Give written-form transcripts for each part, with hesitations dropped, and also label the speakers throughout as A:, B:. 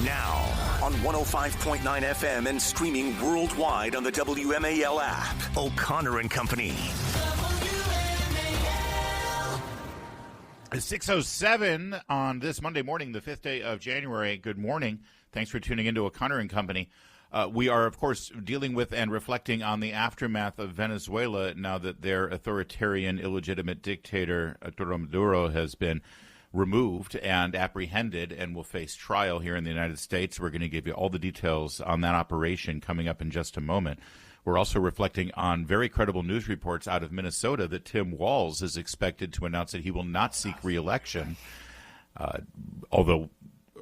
A: Now, on 105.9 FM and streaming worldwide on the WMAL app, O'Connor and Company.
B: It's 6:07 on this Monday morning, the 5th day of January. Good morning. Thanks for tuning into O'Connor and Company. We are, of course, dealing with and reflecting on the aftermath of Venezuela now that their authoritarian, illegitimate dictator, Maduro, has been removed and apprehended and will face trial here in the United States. We're going to give you all the details on that operation coming up in just a moment. We're also reflecting on very credible news reports out of Minnesota that Tim Walz is expected to announce that he will not seek re-election, although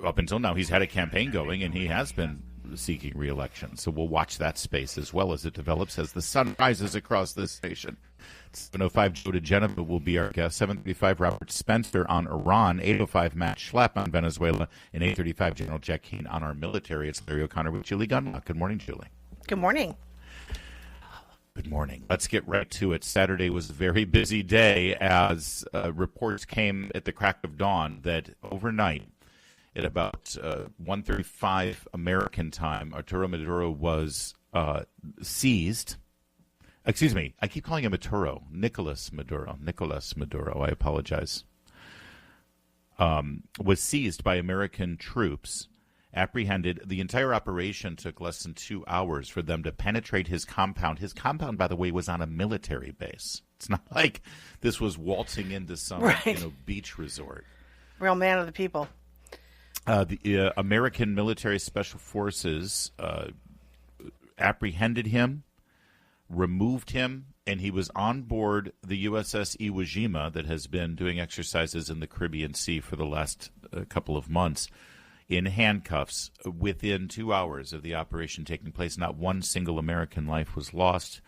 B: up until now he's had a campaign going and he has been seeking re-election. So we'll watch that space as well as it develops as the sun rises across this nation. 7:05 Joe DeGeneva will be our guest. 7:35 Robert Spencer on Iran. 8:05 Matt Schlepp on Venezuela. And 8:35 General Jack Keane on our military. It's Larry O'Connor with Julie Gunlock. Good morning, Julie.
C: Good morning.
B: Good morning. Let's get right to it. Saturday was a very busy day as reports came at the crack of dawn that overnight at about 1:35 American time, Arturo Maduro was seized. Excuse me, I keep calling him Maduro. Nicolas Maduro. I apologize. Was seized by American troops, apprehended. The entire operation took less than 2 hours for them to penetrate his compound. His compound, by the way, was on a military base. It's not like this was waltzing into some beach resort.
C: Real man of the people.
B: The American military special forces apprehended him, removed him, and he was on board the USS Iwo Jima that has been doing exercises in the Caribbean Sea for the last couple of months in handcuffs. Within 2 hours of the operation taking place, not one single American life was lost,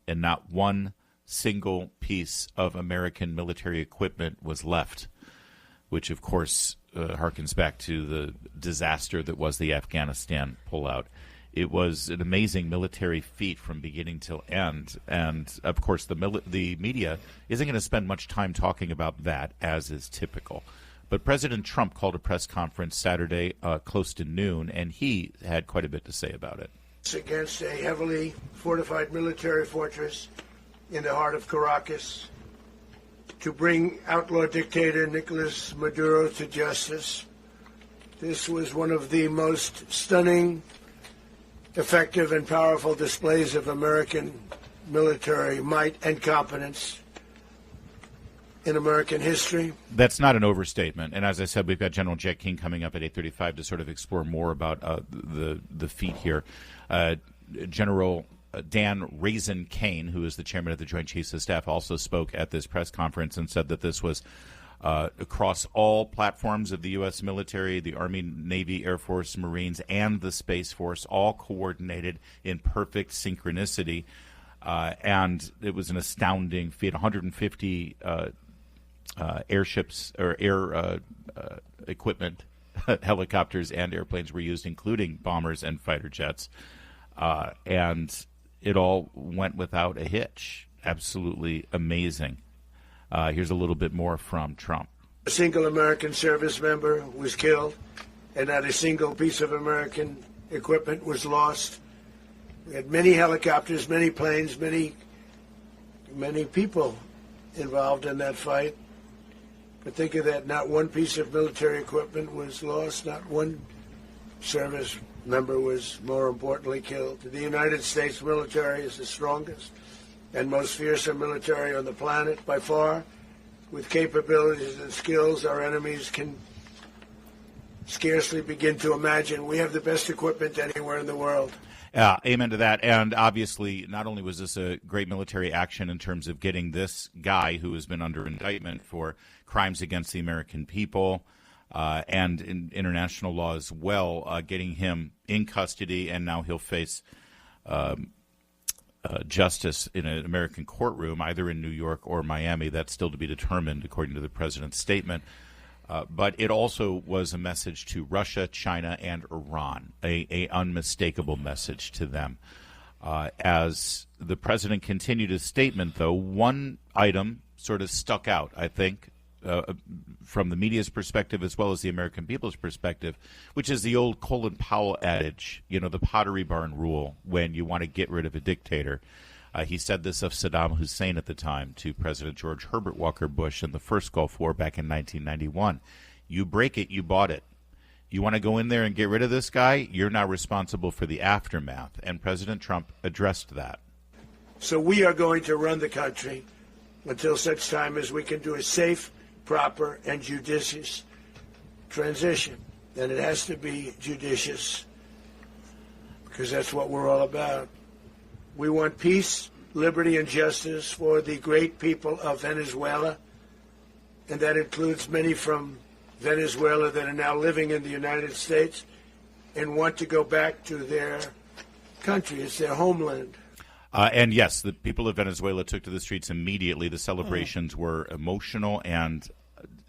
B: and not one single piece of American military equipment was left, which, of course, harkens back to the disaster that was the Afghanistan pullout. It was an amazing military feat from beginning till end, and of course the media isn't going to spend much time talking about that, as is typical. But President Trump called a press conference Saturday close to noon, and he had quite a bit to say about it.
D: It's against a heavily fortified military fortress in the heart of Caracas to bring outlaw dictator Nicolas Maduro to justice. This was one of the most stunning, effective, and powerful displays of American military might and competence in American history.
B: That's not an overstatement. And as I said, we've got General Jack King coming up at 8:35 to sort of explore more about the feat here. General Dan Raisin Kane, who is the chairman of the Joint Chiefs of Staff, also spoke at this press conference and said that this was across all platforms of the U.S. military, the Army, Navy, Air Force, Marines, and the Space Force, all coordinated in perfect synchronicity. And it was an astounding feat. 150 airships or air equipment, helicopters and airplanes were used, including bombers and fighter jets. And it all went without a hitch. Absolutely amazing. Here's a little bit more from Trump.
D: A single American service member was killed, and not a single piece of American equipment was lost. We had many helicopters, many planes, many people involved in that fight. But think of that, not one piece of military equipment was lost, not one service member was, more importantly, killed. The United States military is the strongest and most fearsome military on the planet by far. With capabilities and skills our enemies can scarcely begin to imagine. We have the best equipment anywhere in the world.
B: Amen to that. And obviously, not only was this a great military action in terms of getting this guy who has been under indictment for crimes against the American people and in international law as well, getting him in custody, and now he'll face justice in an American courtroom, either in New York or Miami. That's still to be determined, according to the president's statement. But it also was a message to Russia, China, and Iran, a unmistakable message to them. As the president continued his statement, though, one item sort of stuck out, I think, from the media's perspective as well as the American people's perspective, which is the old Colin Powell adage, the Pottery Barn rule, when you want to get rid of a dictator. He said this of Saddam Hussein at the time to President George Herbert Walker Bush in the first Gulf War back in 1991. You break it, you bought it. You want to go in there and get rid of this guy, you're now responsible for the aftermath. And President Trump addressed that.
D: So we are going to run the country until such time as we can do a safe, proper, and judicious transition. And it has to be judicious, because that's what we're all about. We want peace, liberty, and justice for the great people of Venezuela, and that includes many from Venezuela that are now living in the United States and want to go back to their country. It's their homeland.
B: And yes, the people of Venezuela took to the streets immediately. The celebrations were emotional and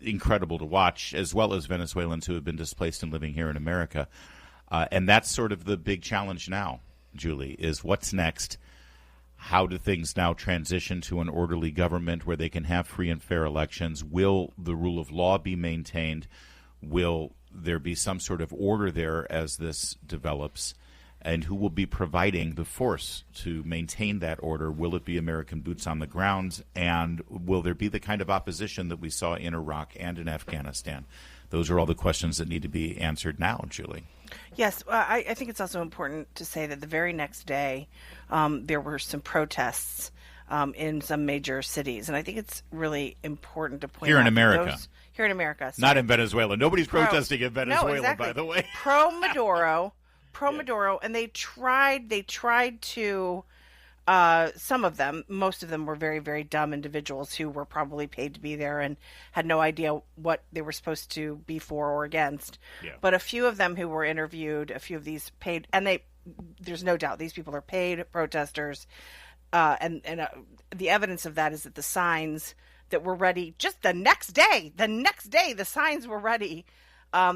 B: incredible to watch, as well as Venezuelans who have been displaced and living here in America. And that's sort of the big challenge now, Julie, is what's next? How do things now transition to an orderly government where they can have free and fair elections? Will the rule of law be maintained? Will there be some sort of order there as this develops? And who will be providing the force to maintain that order? Will it be American boots on the ground? And will there be the kind of opposition that we saw in Iraq and in Afghanistan? Those are all the questions that need to be answered now, Julie.
C: Yes, I think it's also important to say that the very next day there were some protests in some major cities. And I think it's really important to point out.
B: Here in America.
C: Here in America.
B: Not in Venezuela. Nobody's protesting in Venezuela,
C: no, exactly.
B: By the way.
C: Pro-Maduro. Pro-Maduro, and they tried to, some of them, most of them were very, very dumb individuals who were probably paid to be there and had no idea what they were supposed to be for or against. Yeah. But a few of them who were interviewed, a few of these paid, and there's no doubt these people are paid protesters, and the evidence of that is that the signs that were ready just the next day, the signs were ready.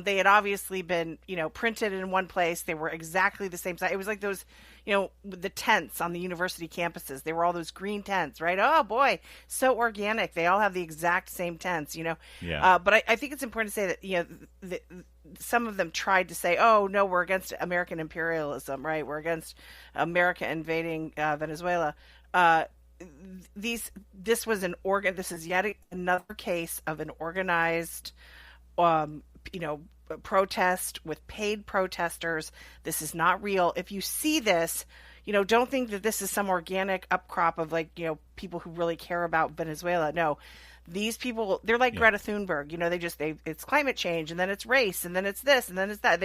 C: They had obviously been, printed in one place. They were exactly the same size. It was like those, the tents on the university campuses. They were all those green tents, right? Oh, boy, so organic. They all have the exact same tents,
B: Yeah.
C: But I think it's important to say that, some of them tried to say, oh, no, we're against American imperialism, right? We're against America invading Venezuela. This is yet another case of an organized protest with paid protesters. This is not real. If you see this, don't think that this is some organic upcrop of people who really care about Venezuela. No, these people, they're like Greta Thunberg. It's climate change, and then it's race, and then it's this, and then it's that.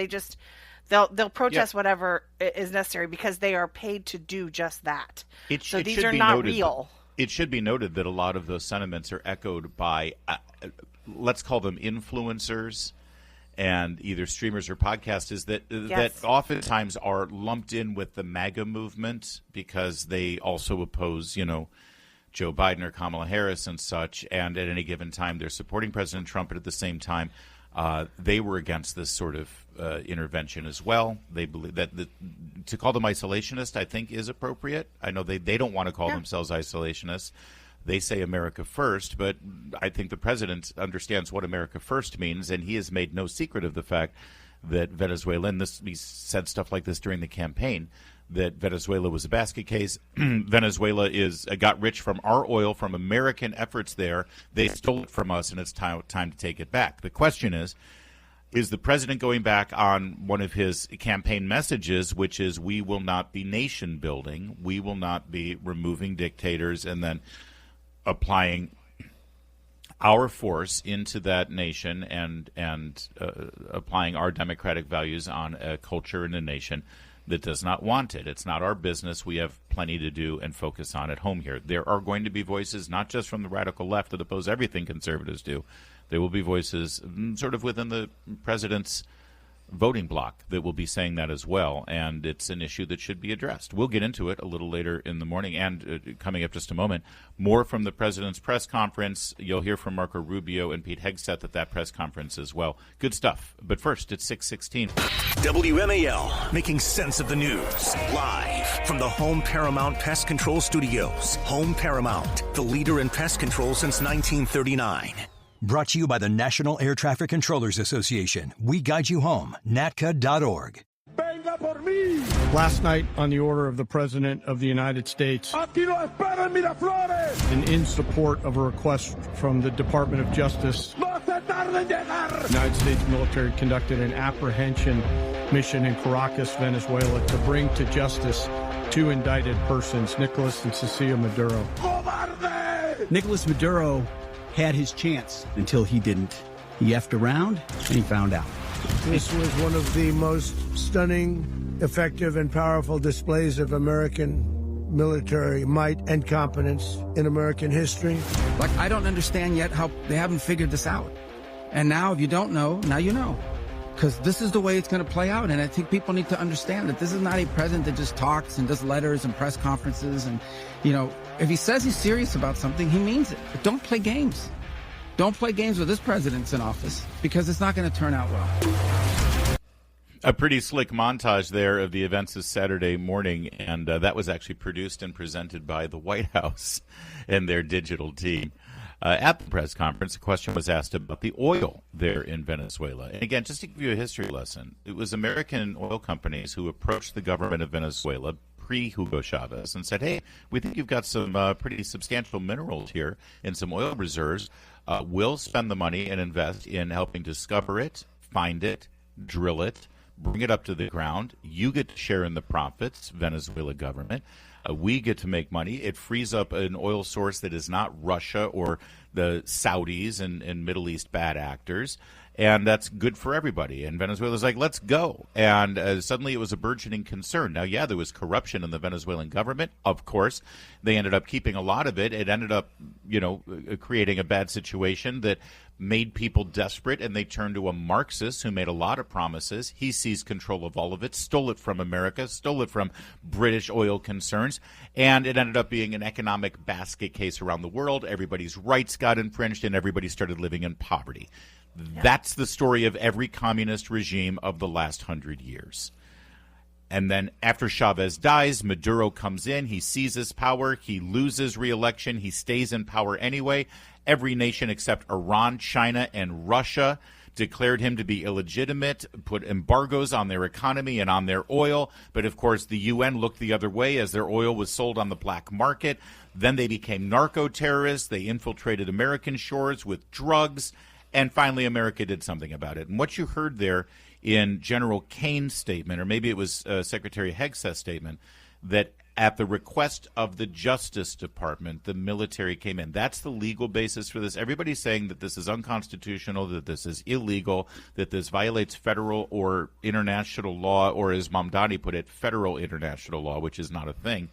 C: They'll protest whatever is necessary because they are paid to do just that. So these are not real.
B: It should be noted that a lot of those sentiments are echoed by, let's call them influencers, and either streamers or podcasters that oftentimes are lumped in with the MAGA movement because they also oppose, Joe Biden or Kamala Harris and such, and at any given time they're supporting President Trump, but at the same time they were against this sort of intervention as well. They believe that to call them isolationist, I think, is appropriate. I know they don't want to call themselves isolationists. They say America first, but I think the president understands what America first means, and he has made no secret of the fact that Venezuela, and he said stuff like this during the campaign, that Venezuela was a basket case. Venezuela got rich from our oil, from American efforts there. They stole it from us, and it's time to take it back. The question is the president going back on one of his campaign messages, which is, we will not be nation building, we will not be removing dictators and then applying our force into that nation and applying our democratic values on a culture and a nation that does not want it. It's not our business. We have plenty to do and focus on at home here. There are going to be voices, not just from the radical left that oppose everything conservatives do. There will be voices sort of within the president's voting bloc that will be saying that as well, and it's an issue that should be addressed. We'll get into it a little later in the morning, and coming up just a moment, more from the president's press conference. You'll hear from Marco Rubio and Pete Hegseth at that press conference as well. Good stuff. But first, it's 6:16.
A: WMAL, making sense of the news. Live from the Home Paramount Pest Control Studios. Home Paramount, the leader in pest control since 1939.
E: Brought to you by the National Air Traffic Controllers Association. We guide you home. NATCA.org.
F: Last night, on the order of the President of the United States, and in support of a request from the Department of Justice, the United States military conducted an apprehension mission in Caracas, Venezuela, to bring to justice two indicted persons, Nicolas and Cecilia Maduro.
G: Nicolas Maduro had his chance until he didn't. He effed around and he found out.
D: This was one of the most stunning, effective, and powerful displays of American military might and competence in American history.
H: Like, I don't understand yet how they haven't figured this out. And now, if you don't know, now you know. Because this is the way it's going to play out. And I think people need to understand that this is not a president that just talks and does letters and press conferences. And, you know, if he says he's serious about something, he means it. But don't play games. Don't play games with this president's in office, because it's not going to turn out well.
B: A pretty slick montage there of the events this Saturday morning, and that was actually produced and presented by the White House and their digital team. At the press conference, a question was asked about the oil there in Venezuela. And again, just to give you a history lesson, it was American oil companies who approached the government of Venezuela pre-Hugo Chavez and said, hey, we think you've got some pretty substantial minerals here and some oil reserves. We'll spend the money and invest in helping discover it, find it, drill it, bring it up to the ground. You get to share in the profits, Venezuela government. We get to make money. It frees up an oil source that is not Russia or the Saudis and Middle East bad actors. And that's good for everybody. And Venezuela's like, let's go. And suddenly it was a burgeoning concern. Now, yeah, there was corruption in the Venezuelan government. Of course, they ended up keeping a lot of it. It ended up, creating a bad situation that made people desperate, and they turned to a Marxist who made a lot of promises. He seized control of all of it, stole it from America, stole it from British oil concerns, and it ended up being an economic basket case around the world. Everybody's rights got infringed, and everybody started living in poverty. Yeah. That's the story of every communist regime of the last 100 years. And then after Chavez dies, Maduro comes in. He seizes power. He loses re-election. He stays in power anyway. Every nation except Iran, China, and Russia declared him to be illegitimate, put embargoes on their economy and on their oil. But, of course, the UN looked the other way as their oil was sold on the black market. Then they became narco-terrorists. They infiltrated American shores with drugs. And finally, America did something about it. And what you heard there in General Kane's statement, or maybe it was Secretary Hegseth's statement, that at the request of the Justice Department, the military came in. That's the legal basis for this. Everybody's saying that this is unconstitutional, that this is illegal, that this violates federal or international law, or as Mamdani put it, federal international law, which is not a thing.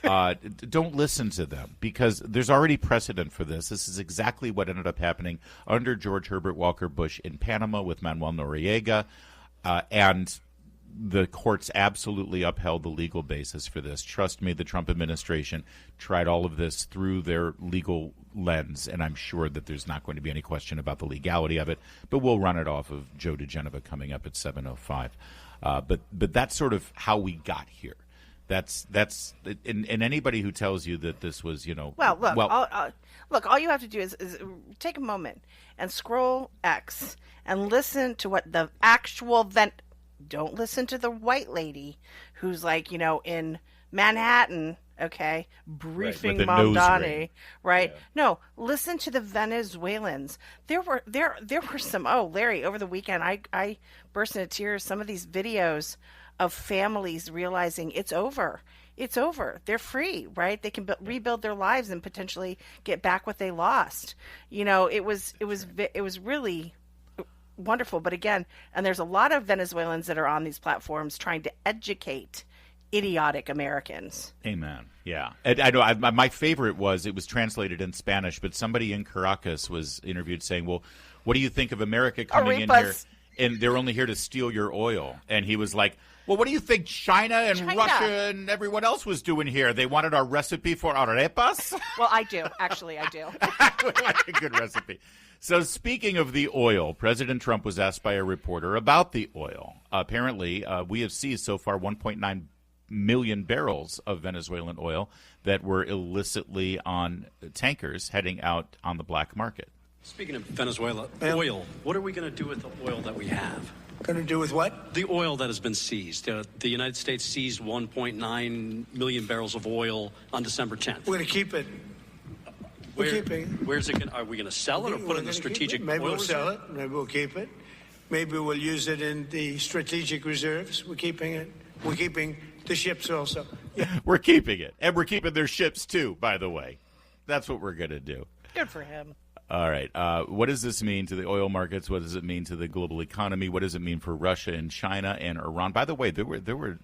B: Don't listen to them, because there's already precedent for this. This is exactly what ended up happening under George Herbert Walker Bush in Panama with Manuel Noriega, and the courts absolutely upheld the legal basis for this. Trust me, the Trump administration tried all of this through their legal lens, and I'm sure that there's not going to be any question about the legality of it, but we'll run it off of Joe DeGeneva coming up at 7:05. But that's sort of how we got here. That's and anybody who tells you that this was,
C: look, all you have to do is take a moment and scroll X and listen to what the actual don't listen to the white lady who's like, in Manhattan, okay, briefing Mamdani, right? Yeah. No, listen to the Venezuelans. There were some, Larry, over the weekend, I burst into tears. Some of these videos of families realizing it's over. It's over. They're free, right? They can rebuild their lives and potentially get back what they lost. It was really wonderful. But again, and there's a lot of Venezuelans that are on these platforms trying to educate idiotic Americans.
B: Amen. Yeah. And I know my favorite was, it was translated in Spanish, but somebody in Caracas was interviewed saying, well, what do you think of America coming in here? And they're only here to steal your oil. And he was like, well, what do you think China and Russia and everyone else was doing here? They wanted our recipe for arepas?
C: Well, I do. Actually, I do.
B: Like a good recipe. So speaking of the oil, President Trump was asked by a reporter about the oil. Apparently, we have seized so far 1.9 million barrels of Venezuelan oil that were illicitly on tankers heading out on the black market.
I: Speaking of Venezuela, oil, what are we going to do with the oil that we have?
D: Going to do with what?
I: The oil that has been seized. The United States seized 1.9 million barrels of oil on December 10th.
D: We're going to keep it. We're keeping it.
I: Where's it going? Are we going to sell it or put it in the strategic?
D: Maybe we'll
I: reserve?
D: sell it. Maybe we'll keep it. Maybe we'll use it in the strategic reserves. We're keeping it. We're keeping the ships also. Yeah.
B: We're keeping it, and we're keeping their ships too. By the way, that's what we're going to do.
C: Good for him.
B: All right. What does this mean to the oil markets? What does it mean to the global economy? What does it mean for Russia and China and Iran? By the way, there were.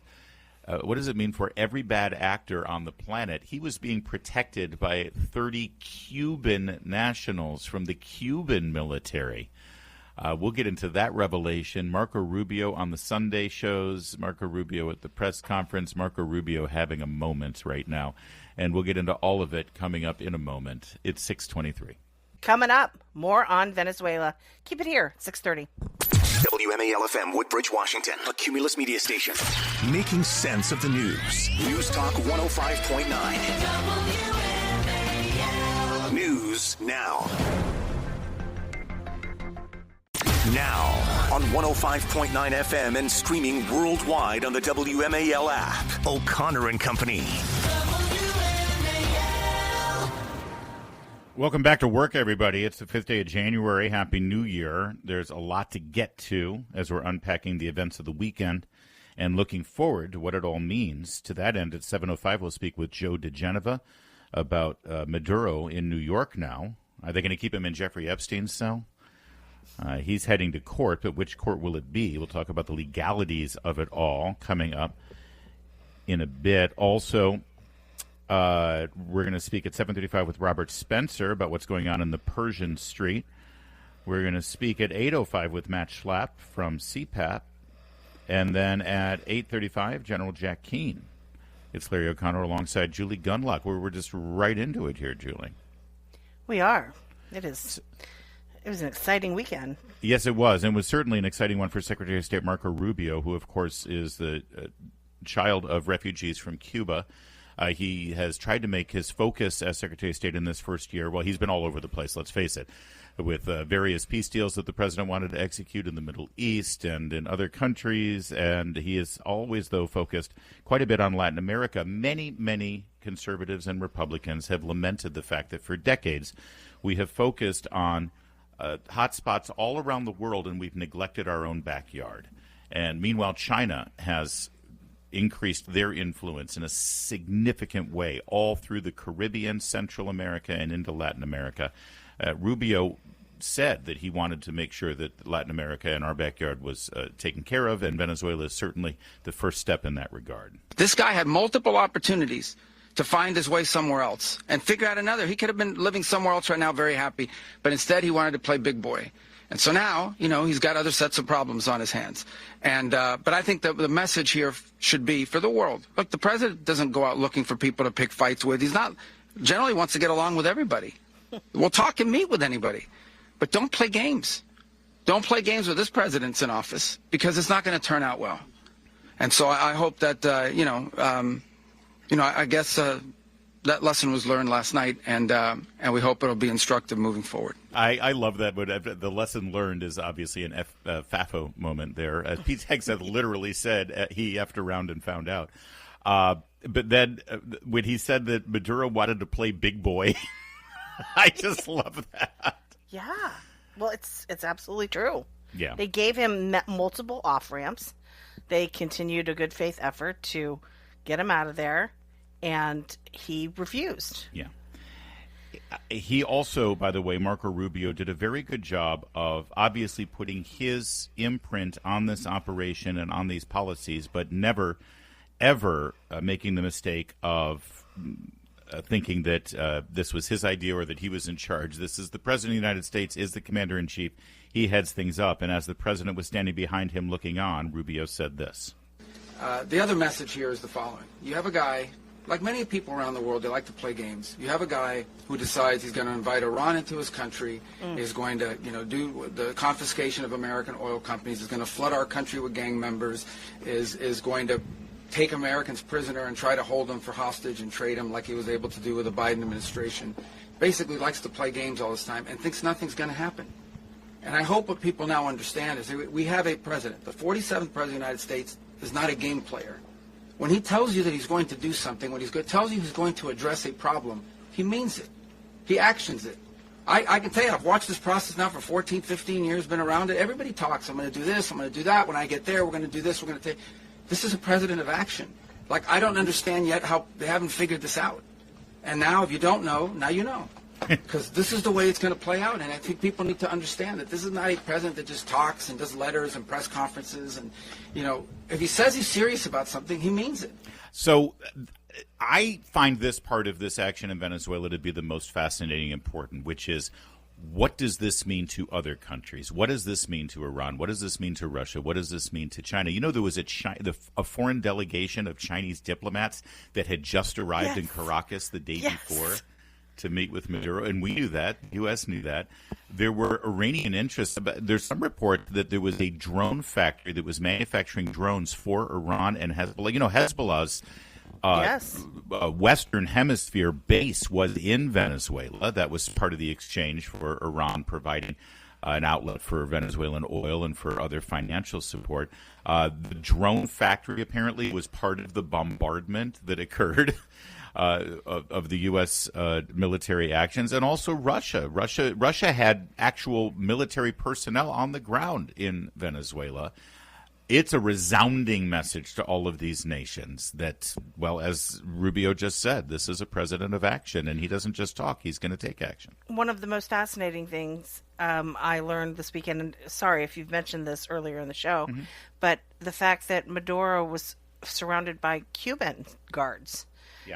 B: What does it mean for every bad actor on the planet? He was being protected by 30 Cuban nationals from the Cuban military. We'll get into that revelation. Marco Rubio on the Sunday shows, Marco Rubio at the press conference, Marco Rubio having a moment right now. And we'll get into all of it coming up in a moment. It's 6:23.
C: Coming up, more on Venezuela. Keep it here, 6:30.
A: WMAL-FM, Woodbridge, Washington, a Cumulus media station. Making sense of the news. News Talk 105.9. News now. Now on 105.9 FM and streaming worldwide on the WMAL app. O'Connor and Company.
B: Welcome back to work, everybody. It's the 5th day of January. Happy New Year. There's a lot to get to as we're unpacking the events of the weekend and looking forward to what it all means. To that end, at 7:05, we'll speak with Joe DeGeneva about Maduro in New York now. Are they going to keep him in Jeffrey Epstein's cell? He's heading to court, but which court will it be? We'll talk about the legalities of it all coming up in a bit. Also, we're going to speak at 7:35 with Robert Spencer about what's going on in the Persian Street. We're going to speak at 8:05 with Matt Schlapp from CPAP. And then at 8:35, General Jack Keane. It's Larry O'Connor alongside Julie Gunlock. We're just right into it here, Julie.
C: We are. It is. It was an exciting weekend.
B: Yes, it was. And it was certainly an exciting one for Secretary of State Marco Rubio, who, of course, is the child of refugees from Cuba. He has tried to make his focus as Secretary of State in this first year. Well, he's been all over the place, let's face it, with various peace deals that the president wanted to execute in the Middle East and in other countries. And he is always, though, focused quite a bit on Latin America. Many, many conservatives and Republicans have lamented the fact that for decades we have focused on hotspots all around the world and we've neglected our own backyard. And meanwhile, China has increased their influence in a significant way all through the Caribbean, Central America, and into Latin America. Rubio said that he wanted to make sure that Latin America and our backyard was taken care of, and Venezuela is certainly the first step in that regard.
H: This guy had multiple opportunities to find his way somewhere else and figure out another. He could have been living somewhere else right now, very happy, but instead he wanted to play big boy. And so now, he's got other sets of problems on his hands. And but I think that the message here should be for the world. Look, the president doesn't go out looking for people to pick fights with. He's not generally wants to get along with everybody. We'll talk and meet with anybody. But don't play games. Don't play games with this president's in office because it's not going to turn out well. And so I hope that, I guess that lesson was learned last night, and we hope it'll be instructive moving forward.
B: I love that, but the lesson learned is obviously an FAFO moment there. Pete Hegseth literally said he effed around and found out. But then when he said that Maduro wanted to play big boy, I just love that.
C: Yeah. Well, it's absolutely true.
B: Yeah.
C: They gave him multiple off-ramps. They continued a good faith effort to get him out of there, and he refused.
B: Yeah. He also, by the way, Marco Rubio did a very good job of obviously putting his imprint on this operation and on these policies, but never, ever making the mistake of thinking that this was his idea or that he was in charge. This is the President of the United States, is the Commander-in-Chief. He heads things up. And as the President was standing behind him looking on, Rubio said this.
H: The other message here is the following. You have a guy, like many people around the world, they like to play games. You have a guy who decides he's going to invite Iran into his country, is going to, do the confiscation of American oil companies, is going to flood our country with gang members, is going to take Americans prisoner and try to hold them for hostage and trade them like he was able to do with the Biden administration. basically likes to play games all this time and thinks nothing's going to happen. And I hope what people now understand is that we have a president. The 47th president of the United States is not a game player. When he tells you that he's going to do something, when tells you he's going to address a problem, he means it. He actions it. I can tell you, I've watched this process now for 14, 15 years, been around it. Everybody talks. I'm going to do this. I'm going to do that. When I get there, we're going to do this. We're going to take. This is a president of action. Like, I don't understand yet how they haven't figured this out. And now, if you don't know, now you know. Because this is the way it's going to play out. And I think people need to understand that this is not a president that just talks and does letters and press conferences. And, you know, if he says he's serious about something, he means it.
B: So I find this part of this action in Venezuela to be the most fascinating and important, which is, what does this mean to other countries? What does this mean to Iran? What does this mean to Russia? What does this mean to China? You know, there was a foreign delegation of Chinese diplomats that had just arrived in Caracas the day before to meet with Maduro, and we knew that. The U.S. knew that. There were Iranian interests. There's some report that there was a drone factory that was manufacturing drones for Iran and Hezbollah. You know, Hezbollah's Western Hemisphere base was in Venezuela. That was part of the exchange for Iran providing an outlet for Venezuelan oil and for other financial support. The drone factory apparently was part of the bombardment that occurred of the U.S. Military actions, and also Russia. Russia had actual military personnel on the ground in Venezuela. It's a resounding message to all of these nations that, well, as Rubio just said, this is a president of action, and he doesn't just talk, he's going to take action.
C: One of the most fascinating things I learned this weekend, and sorry if you've mentioned this earlier in the show, but the fact that Maduro was surrounded by Cuban guards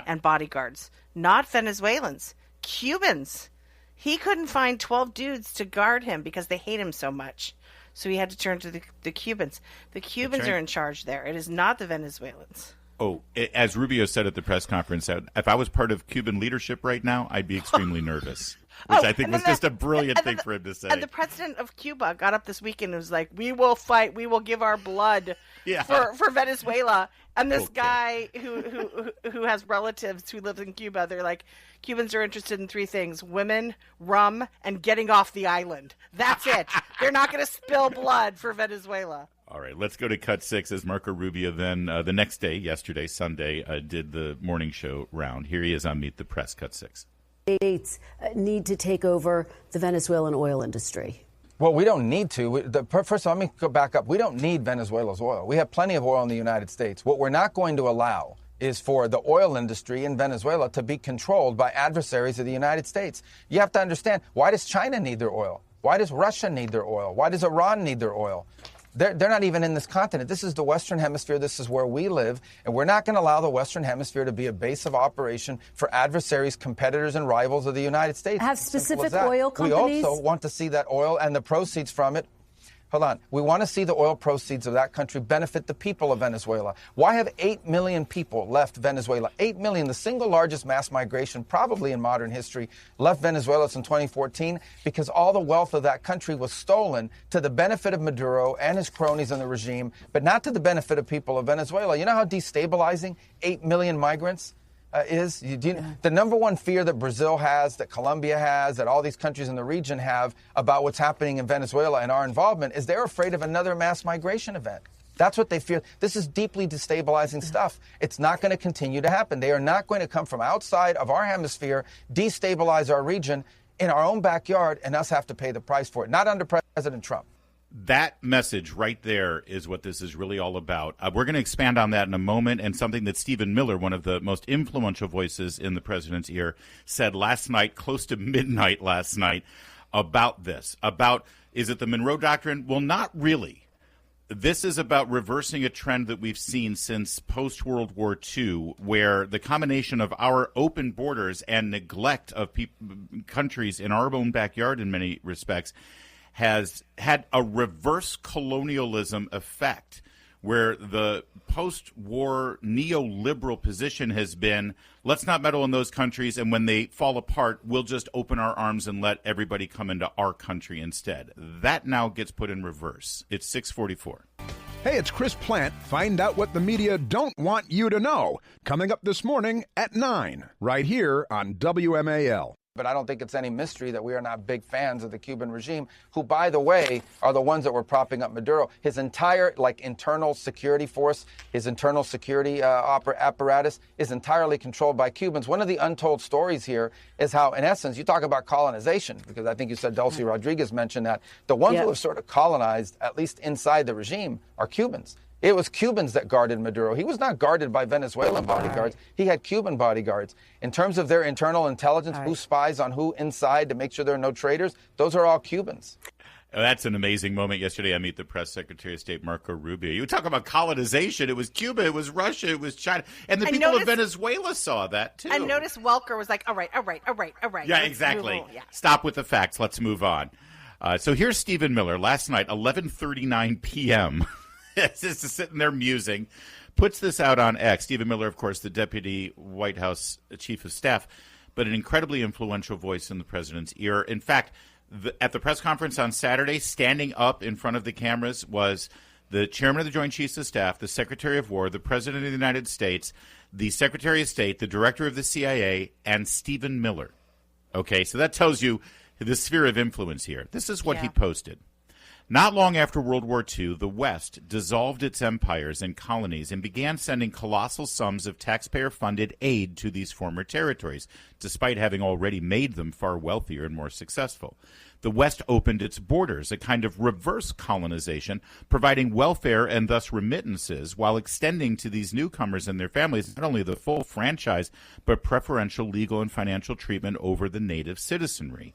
C: and bodyguards, not Venezuelans, Cubans. He couldn't find 12 dudes to guard him because they hate him so much. So he had to turn to the Cubans. The Cubans are in charge there. It is not the Venezuelans.
B: Oh, as Rubio said at the press conference, if I was part of Cuban leadership right now, I'd be extremely nervous, which I think was just a brilliant thing for him to say.
C: And the president of Cuba got up this weekend and was like, we will fight, we will give our blood for Venezuela. And this guy who has relatives who lives in Cuba, they're like, Cubans are interested in three things: women, rum, and getting off the island. That's it. They're not going to spill blood for Venezuela.
B: All right, let's go to Cut 6 as Marco Rubio then the next day, yesterday, Sunday, did the morning show round. Here he is on Meet the Press, Cut 6.
J: States need to take over the Venezuelan oil industry.
K: Well, we don't need to. First of all, let me go back up. We don't need Venezuela's oil. We have plenty of oil in the United States. What we're not going to allow is for the oil industry in Venezuela to be controlled by adversaries of the United States. You have to understand, why does China need their oil? Why does Russia need their oil? Why does Iran need their oil? They're not even in this continent. This is the Western Hemisphere. This is where we live. And we're not going to allow the Western Hemisphere to be a base of operation for adversaries, competitors, and rivals of the United States.
J: Have specific oil companies?
K: We also want to see that oil and the proceeds from it. Hold on. We want to see the oil proceeds of that country benefit the people of Venezuela. Why have 8 million people left Venezuela? 8 million, the single largest mass migration probably in modern history, left Venezuela in 2014 because all the wealth of that country was stolen to the benefit of Maduro and his cronies in the regime, but not to the benefit of people of Venezuela. You know how destabilizing 8 million migrants is? The number one fear that Brazil has, that Colombia has, that all these countries in the region have about what's happening in Venezuela and our involvement is they're afraid of another mass migration event. That's what they fear. This is deeply destabilizing stuff. It's not going to continue to happen. They are not going to come from outside of our hemisphere, destabilize our region in our own backyard, and us have to pay the price for it. Not under President Trump.
B: That message right there is what this is really all about. We're going to expand on that in a moment, and something that Stephen Miller, one of the most influential voices in the president's ear, said last night, close to midnight last night, about this. About, is it the Monroe Doctrine? Well, not really. This is about reversing a trend that we've seen since post-World War II, where the combination of our open borders and neglect of countries in our own backyard in many respects has had a reverse colonialism effect, where the post-war neoliberal position has been, let's not meddle in those countries, and when they fall apart, we'll just open our arms and let everybody come into our country instead. That now gets put in reverse. It's 6:44.
L: Hey, it's Chris Plant. Find out what the media don't want you to know. Coming up this morning at 9, right here on WMAL.
K: But I don't think it's any mystery that we are not big fans of the Cuban regime, who, by the way, are the ones that were propping up Maduro. His entire, internal security force, his internal security apparatus is entirely controlled by Cubans. One of the untold stories here is how, in essence, you talk about colonization, because I think you said Dulce Rodriguez mentioned that. The ones who have sort of colonized, at least inside the regime, are Cubans. It was Cubans that guarded Maduro. He was not guarded by Venezuelan bodyguards. He had Cuban bodyguards. In terms of their internal intelligence, who spies on who inside to make sure there are no traitors, those are all Cubans.
B: That's an amazing moment yesterday. I meet the press secretary of state, Marco Rubio. You talk about colonization. It was Cuba, it was Russia, it was China. And the people of Venezuela saw that, too.
C: And notice Welker was like, all right.
B: Yeah, exactly. Yeah. Stop with the facts. Let's move on. So here's Stephen Miller. Last night, 11:39 p.m., just sitting there musing, puts this out on X. Stephen Miller, of course, the deputy White House chief of staff, but an incredibly influential voice in the president's ear. In fact, at the press conference on Saturday, standing up in front of the cameras was the chairman of the Joint Chiefs of Staff, the Secretary of War, the President of the United States, the Secretary of State, the Director of the CIA, and Stephen Miller. Okay, so that tells you the sphere of influence here. This is what he posted. Not long after World War II, the West dissolved its empires and colonies and began sending colossal sums of taxpayer-funded aid to these former territories, despite having already made them far wealthier and more successful. The West opened its borders, a kind of reverse colonization, providing welfare and thus remittances, while extending to these newcomers and their families not only the full franchise, but preferential legal and financial treatment over the native citizenry.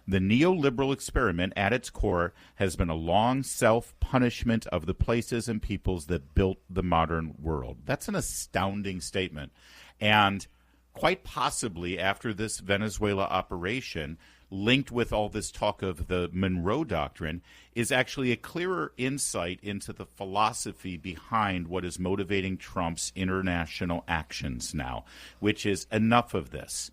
B: The neoliberal experiment at its core has been a long self-punishment of the places and peoples that built the modern world. That's an astounding statement. And quite possibly after this Venezuela operation, linked with all this talk of the Monroe Doctrine, is actually a clearer insight into the philosophy behind what is motivating Trump's international actions now, which is enough of this.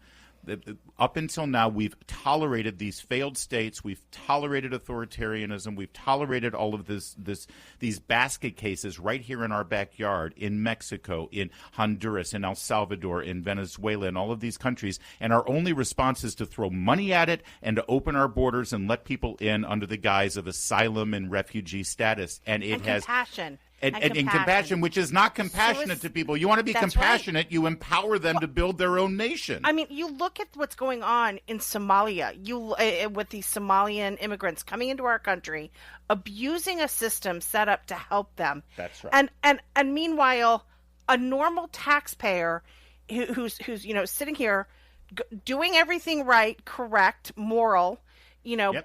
B: Up until now, we've tolerated these failed states. We've tolerated authoritarianism. We've tolerated all of these basket cases right here in our backyard, in Mexico, in Honduras, in El Salvador, in Venezuela, in all of these countries. And our only response is to throw money at it and to open our borders and let people in under the guise of asylum and refugee status. And
C: compassion.
B: And compassion, which is not compassionate to people. You want to be compassionate, you empower them to build their own nation.
C: I mean, you look at what's going on in Somalia, with these Somalian immigrants coming into our country, abusing a system set up to help them.
B: That's right.
C: And meanwhile, a normal taxpayer who's sitting here doing everything right, correct, moral,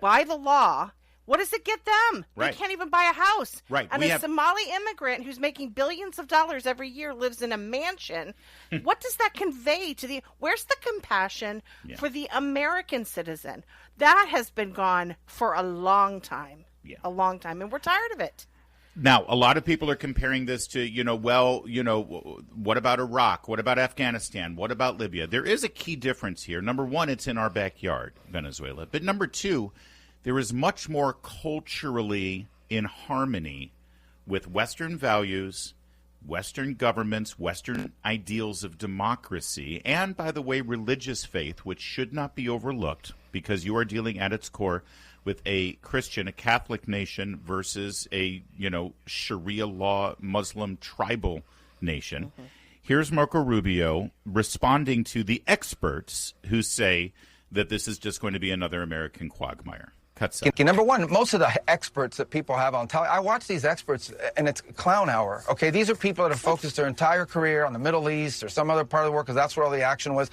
C: by the law. What does it get them?
B: Right.
C: They can't even buy a house.
B: Right.
C: And Somali immigrant who's making billions of dollars every year lives in a mansion. What does that convey to where's the compassion for the American citizen? That has been gone for a long time. Yeah. A long time. And we're tired of it.
B: Now, a lot of people are comparing this to, what about Iraq? What about Afghanistan? What about Libya? There is a key difference here. Number one, it's in our backyard, Venezuela. But number two, there is much more culturally in harmony with Western values, Western governments, Western ideals of democracy, and, by the way, religious faith, which should not be overlooked because you are dealing at its core with a Christian, a Catholic nation versus a, Sharia law, Muslim tribal nation. Mm-hmm. Here's Marco Rubio responding to the experts who say that this is just going to be another American quagmire.
K: Number one, most of the experts that people have on television, I watch these experts, and it's clown hour, okay? These are people that have focused their entire career on the Middle East or some other part of the world because that's where all the action was.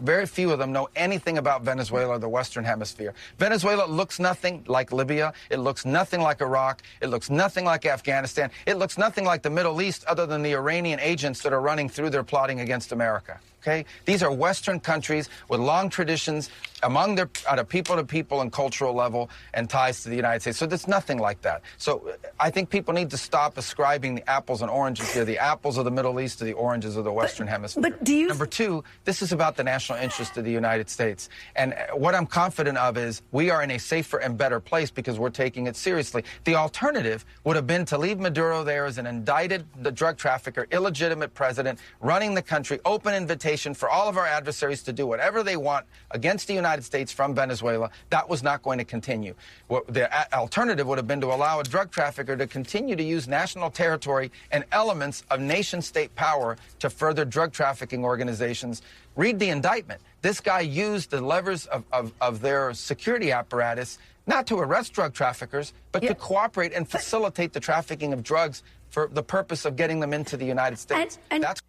K: Very few of them know anything about Venezuela or the Western Hemisphere. Venezuela looks nothing like Libya. It looks nothing like Iraq. It looks nothing like Afghanistan. It looks nothing like the Middle East other than the Iranian agents that are running through there plotting against America. Okay? These are Western countries with long traditions among their at a people-to-people and cultural level and ties to the United States. So there's nothing like that. So I think people need to stop ascribing the apples and oranges here, the apples of the Middle East to the oranges of the Western Hemisphere.
J: But do you...
K: Number two, this is about the national interest of the United States. And what I'm confident of is we are in a safer and better place because we're taking it seriously. The alternative would have been to leave Maduro there as an indicted drug trafficker, illegitimate president, running the country, open invitation invitation for all of our adversaries to do whatever they want against the United States from Venezuela. That was not going to continue. The alternative would have been to allow a drug trafficker to continue to use national territory and elements of nation-state power to further drug trafficking organizations. Read the indictment. This guy used the levers of their security apparatus not to arrest drug traffickers, but to cooperate and facilitate the trafficking of drugs for the purpose of getting them into the United States. That's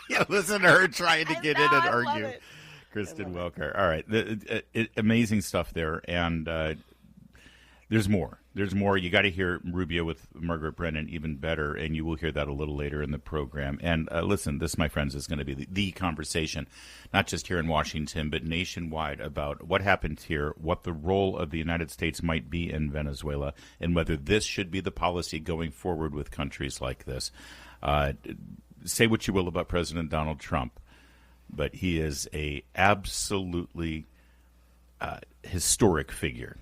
B: yeah, listen to her trying to get in and argue. Kristen Welker. All right. Amazing stuff there. And there's more. There's more. You got to hear Rubio with Margaret Brennan even better, and you will hear that a little later in the program. And listen, this, my friends, is going to be the conversation, not just here in Washington, but nationwide about what happened here, what the role of the United States might be in Venezuela, and whether this should be the policy going forward with countries like this. Say what you will about President Donald Trump, but he is a absolutely historic figure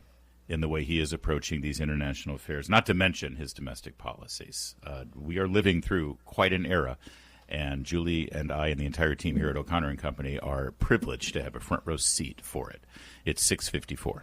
B: in the way he is approaching these international affairs, not to mention his domestic policies. We are living through quite an era, and Julie and I and the entire team here at O'Connor and Company are privileged to have a front row seat for it. It's 6:54.